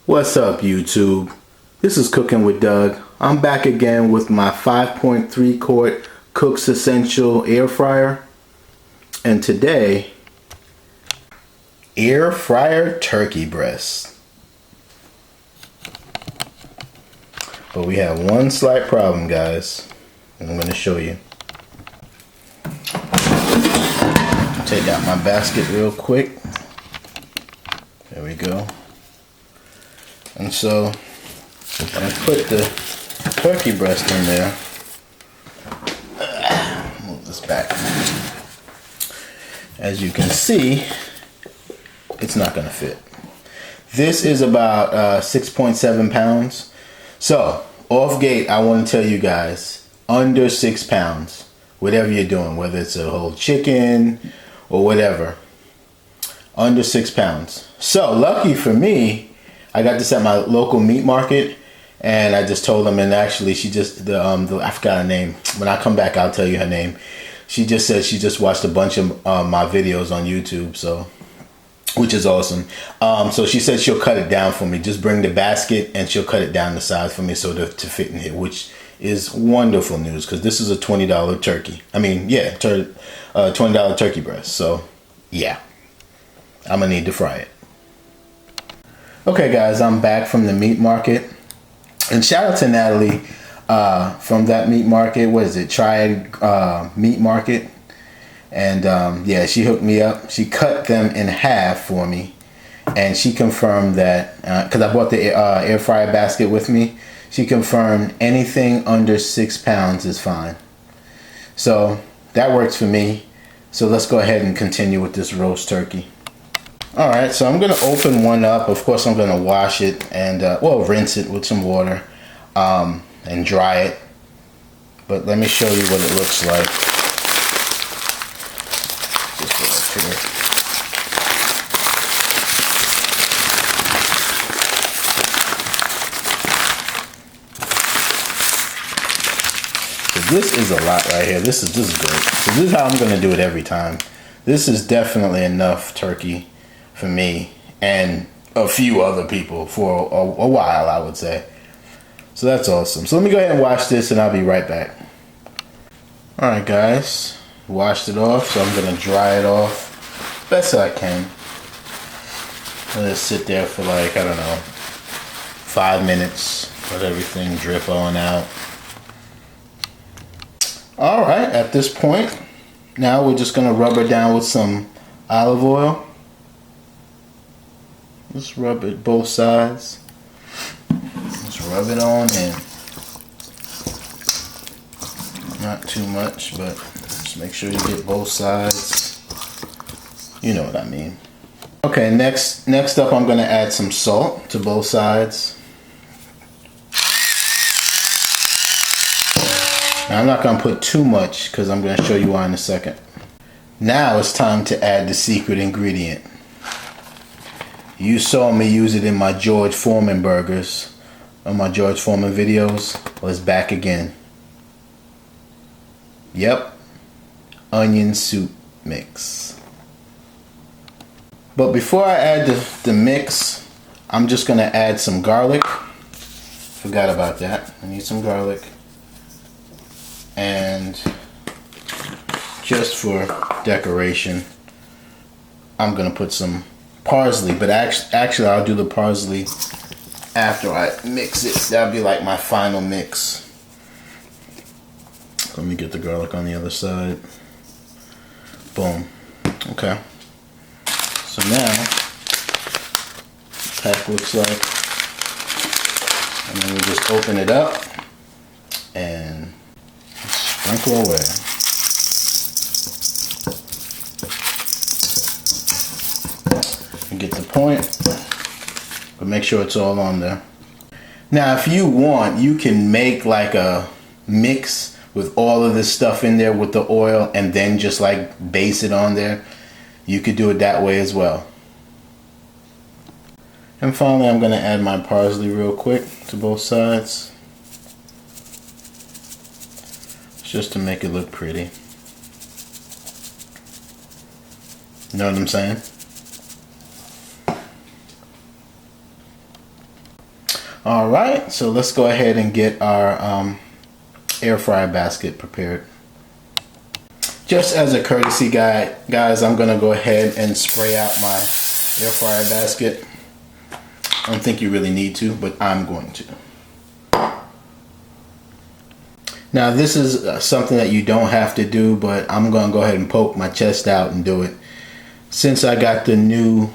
What's up, YouTube? This is Cooking with Doug. I'm back again with my 5.3 quart Cook's Essential air fryer. And today, air fryer turkey breast. But we have one slight problem, guys. I'm going to show you. Take out my basket real quick. There we go. And so I put the turkey breast in there. Move this back. As you can see, it's not going to fit. This is about 6.7 pounds. So off gate, I want to tell you guys, under 6 pounds, whatever you're doing, whether it's a whole chicken or whatever, under 6 pounds. So lucky for me, I got this at my local meat market, and I just told them, and actually she just, I forgot her name. When I come back, I'll tell you her name. She just said she just watched a bunch of my videos on YouTube, so, which is awesome. So she said she'll cut it down for me. Just bring the basket and she'll cut it down the size for me so to fit in here, which is wonderful news because this is a $20 turkey. I mean, yeah, $20 turkey breast. So yeah, I'm gonna need to fry it. Okay guys, I'm back from the meat market, and shout out to Natalie from that meat market. What is it? Triad Meat Market. And yeah, she hooked me up. She cut them in half for me, and she confirmed that because I bought the air fryer basket with me. She confirmed anything under 6 pounds is fine. So that works for me. So let's go ahead and continue with this roast turkey. Alright, so I'm going to open one up. Of course, I'm going to wash it and, well, rinse it with some water and dry it. But let me show you what it looks like. Just go up here. So this is a lot right here. This is great. So this is how I'm going to do it every time. This is definitely enough turkey for me and a few other people for a while, I would say. So that's awesome. So let me go ahead and wash this and I'll be right back. Alright guys, washed it off, so I'm going to dry it off best I can. Let it sit there for like, I don't know, 5 minutes. Let everything drip on out. Alright, at this point, now we're just going to rub it down with some olive oil. Just rub it both sides. Just rub it on in. Not too much, but just make sure you get both sides. You know what I mean. Okay, next up I'm going to add some salt to both sides. Now I'm not going to put too much because I'm going to show you why in a second. Now it's time to add the secret ingredient. You saw me use it in my George Foreman burgers, on my George Foreman videos. Well, it's back again. Yep, onion soup mix. But before I add the mix, I'm just going to add some garlic. Forgot about that. I need some garlic. And just for decoration, I'm going to put some parsley, but actually I'll do the parsley after I mix it. That'll be like my final mix. Let me get the garlic on the other side. Boom. Okay. So now, pack looks like, and then we just open it up and sprinkle away. Get the point, but make sure it's all on there. Now if you want, you can make like a mix with all of this stuff in there with the oil and then just like base it on there. You could do it that way as well. And finally I'm going to add my parsley real quick to both sides, just to make it look pretty. You know what I'm saying? All right, so let's go ahead and get our air fryer basket prepared. Just as a courtesy guide, guys, I'm gonna go ahead and spray out my air fryer basket. I don't think you really need to, but I'm going to. Now this is something that you don't have to do, but I'm gonna go ahead and poke my chest out and do it. Since I got the new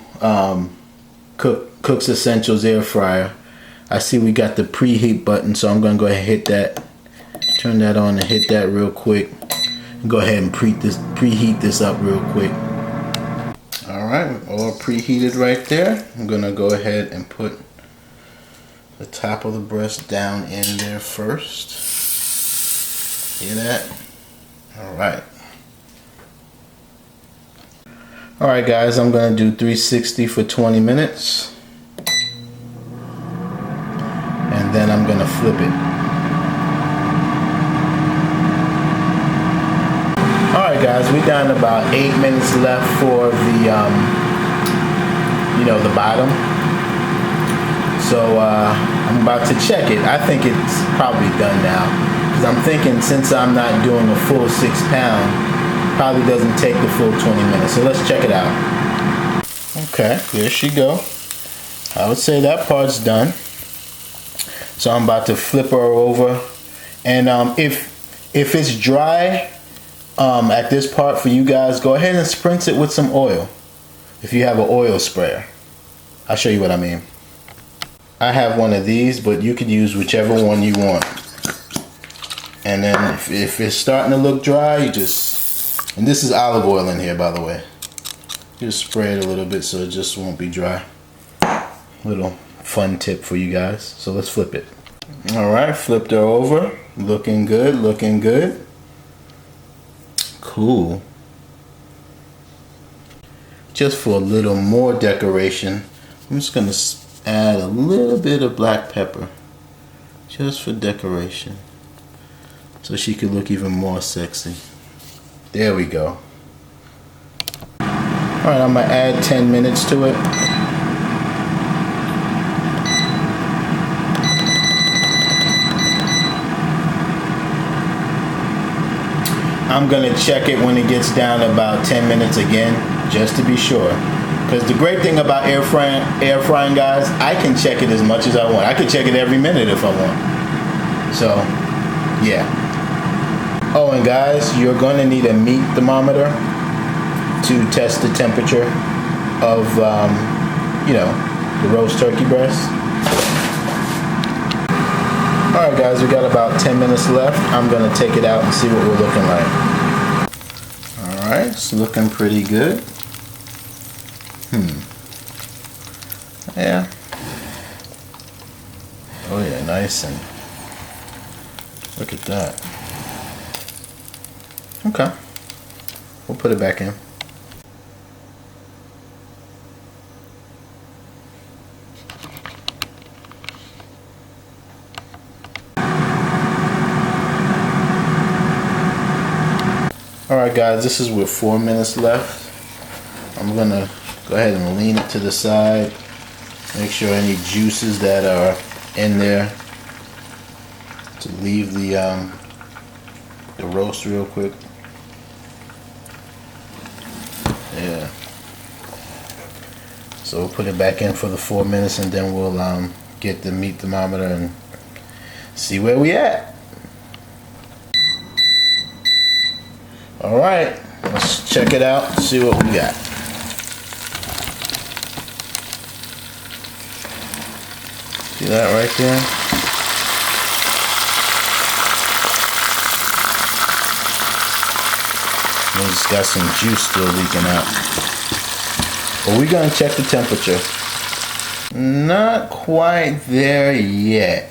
Cook's Essentials air fryer, I see we got the preheat button, so I'm gonna go ahead and hit that, turn that on and hit that real quick. Go ahead and preheat this up real quick. All right, all preheated right there. I'm gonna go ahead and put the top of the breast down in there first. Hear that? All right. All right, guys, I'm gonna do 360 for 20 minutes. And then I'm gonna flip it. Alright guys, we're down to about 8 minutes left for the, the bottom. So I'm about to check it. I think it's probably done now. Because I'm thinking since I'm not doing a full 6 pound, probably doesn't take the full 20 minutes. So let's check it out. Okay, there she go. I would say that part's done. So I'm about to flip her over. And if it's dry, at this part for you guys, go ahead and spritz it with some oil. If you have an oil sprayer, I'll show you what I mean. I have one of these, but you could use whichever one you want. And then if it's starting to look dry, you just, and this is olive oil in here, by the way. Just spray it a little bit so it just won't be dry. Little fun tip for you guys. So let's flip it. All right, flipped her over. Looking good, looking good. Cool. Just for a little more decoration, I'm just gonna add a little bit of black pepper, just for decoration, so she could look even more sexy. There we go. All right, I'm gonna add 10 minutes to it. I'm gonna check it when it gets down to about 10 minutes again, just to be sure. Because the great thing about air frying, guys, I can check it as much as I want. I can check it every minute if I want. So, yeah. Oh, and guys, you're gonna need a meat thermometer to test the temperature of, the roast turkey breast. Alright guys, we got about 10 minutes left. I'm going to take it out and see what we're looking like. Alright, it's looking pretty good. Yeah. Oh yeah, nice and look at that. Okay. We'll put it back in. Alright guys, this is with 4 minutes left. I'm gonna go ahead and lean it to the side. Make sure any juices that are in there to leave the roast real quick. Yeah. So we'll put it back in for the 4 minutes and then we'll get the meat thermometer and see where we at. Alright, let's check it out, see what we got. See that right there? It's got some juice still leaking out. But we're going to check the temperature. Not quite there yet.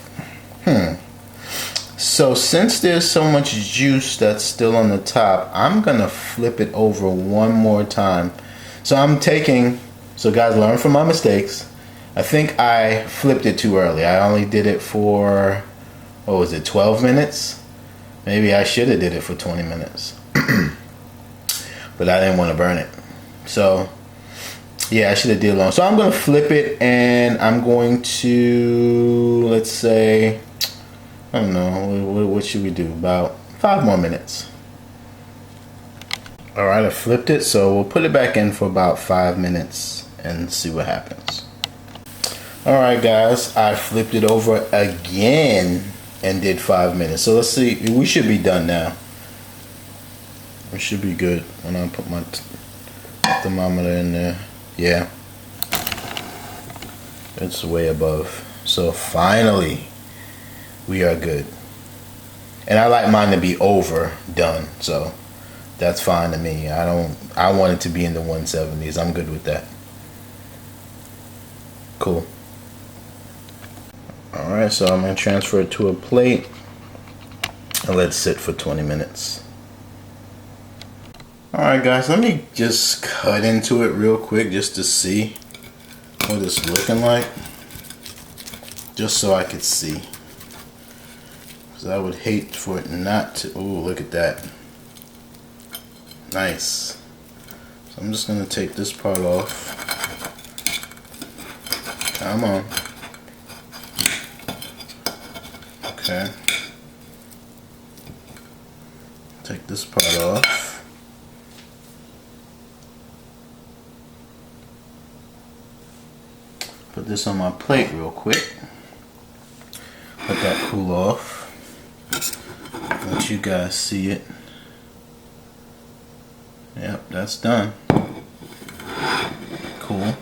So since there's so much juice that's still on the top, I'm gonna flip it over one more time. So guys, learn from my mistakes. I think I flipped it too early. I only did it for, what was it, 12 minutes? Maybe I should have did it for 20 minutes. But I didn't want to burn it. So Yeah, I should have did long. So I'm gonna flip it, and I'm going to, let's say, I don't know, what should we do? About 5 more minutes. All right, I flipped it, so we'll put it back in for about 5 minutes and see what happens. All right, guys, I flipped it over again and did 5 minutes. So let's see, we should be done now. We should be good when I put my thermometer in there. Yeah, it's way above. So finally, we are good. And I like mine to be overdone, so that's fine to me. I want it to be in the 170s. I'm good with that. Cool. All right, so I'm gonna transfer it to a plate and let it sit for 20 minutes. All right, guys, let me just cut into it real quick just to see what it's looking like, just so I could see, because I would hate for it not to. Oh, look at that. Nice. So I'm just gonna take this part off. Come on. Okay. Take this part off. Put this on my plate real quick. Let that cool off. Let you guys see it. Yep, that's done. Cool.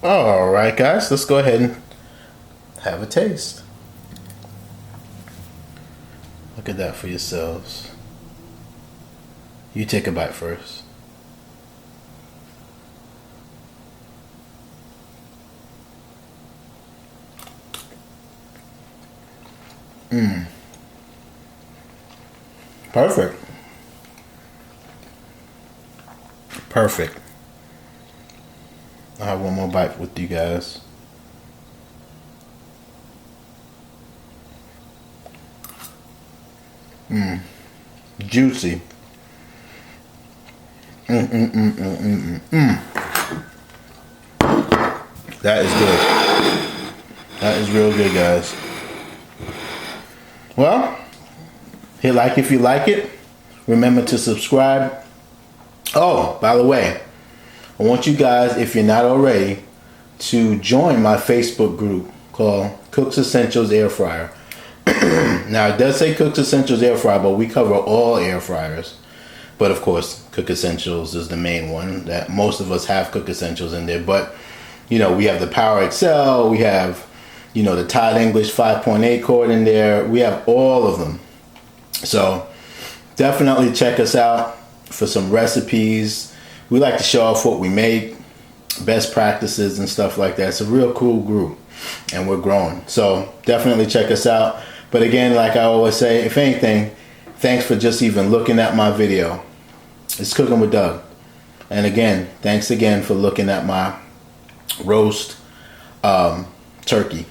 Alright, guys, let's go ahead and have a taste. Look at that for yourselves. You take a bite first. Perfect. Perfect. I'll have one more bite with you guys. Juicy. That is good. That is real good, guys. Well, hit like if you like it. Remember to subscribe. Oh, by the way, I want you guys, if you're not already, to join my Facebook group called Cooks Essentials Air Fryer. Now, it does say Cooks Essentials Air Fryer, but we cover all air fryers. But of course, Cook Essentials is the main one that most of us have Cook Essentials in there. But, you know, we have the Power XL, we have, you know, the Todd English 5.8 cord in there. We have all of them. So definitely check us out for some recipes. We like to show off what we make, best practices and stuff like that. It's a real cool group and we're growing. So definitely check us out. But again, like I always say, if anything, thanks for just even looking at my video. It's Cooking with Doug. And again, thanks again for looking at my roast turkey.